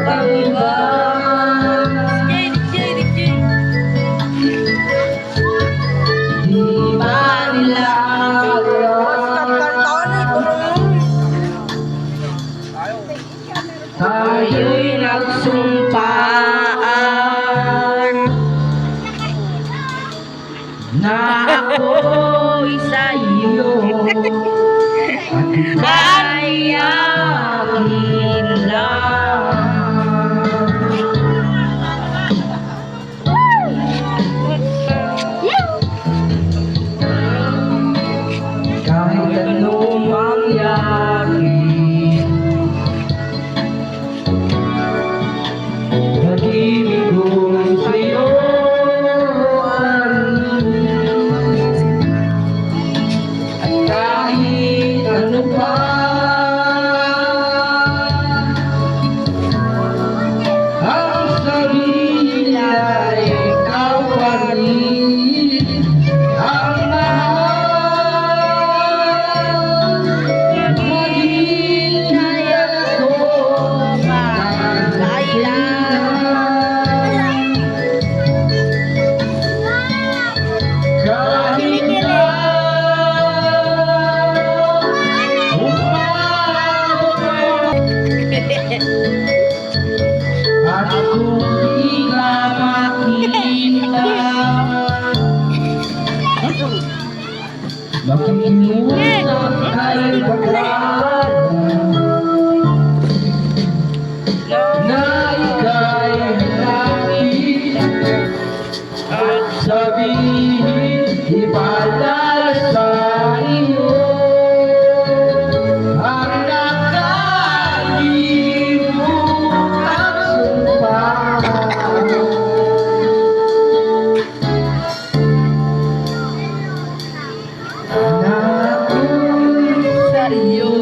ang iba. Di ba nila tayo'y nagsumpaan na ako'y sa'yo ay akin lang. Kahit anong mangyari, pag-ibig ko sa'yo at kahit ano pa ang sabihin ay ikaw pa rin ang mahal. Maging ako kahit na at kung di ka makita, makikiusap kay baklaan na ika'y hanapin at sabihin ipadala sa iyo ang nakalimutang sumpa. Na ako'y sa'yo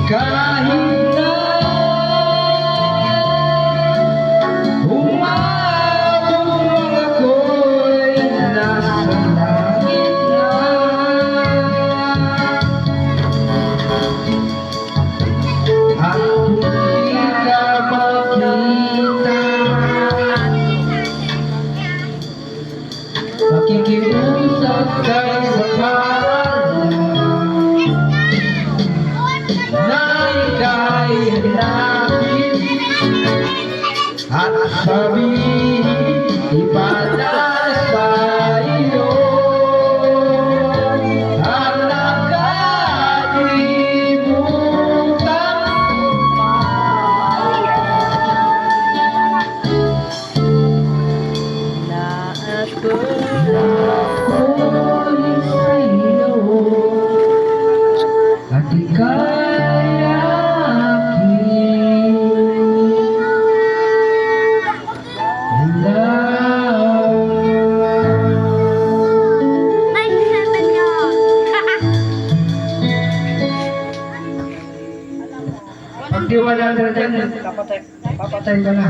kahit na umabot ako'y nasa langit na at hindi ka makita, makikiusap kay baklaan na ika'y hanapin at sabihin ipadala sa iyo ang nakalimutan na ako'y sa'yo at ika'y akin lang. Pag di 100 yan, papatay ka na.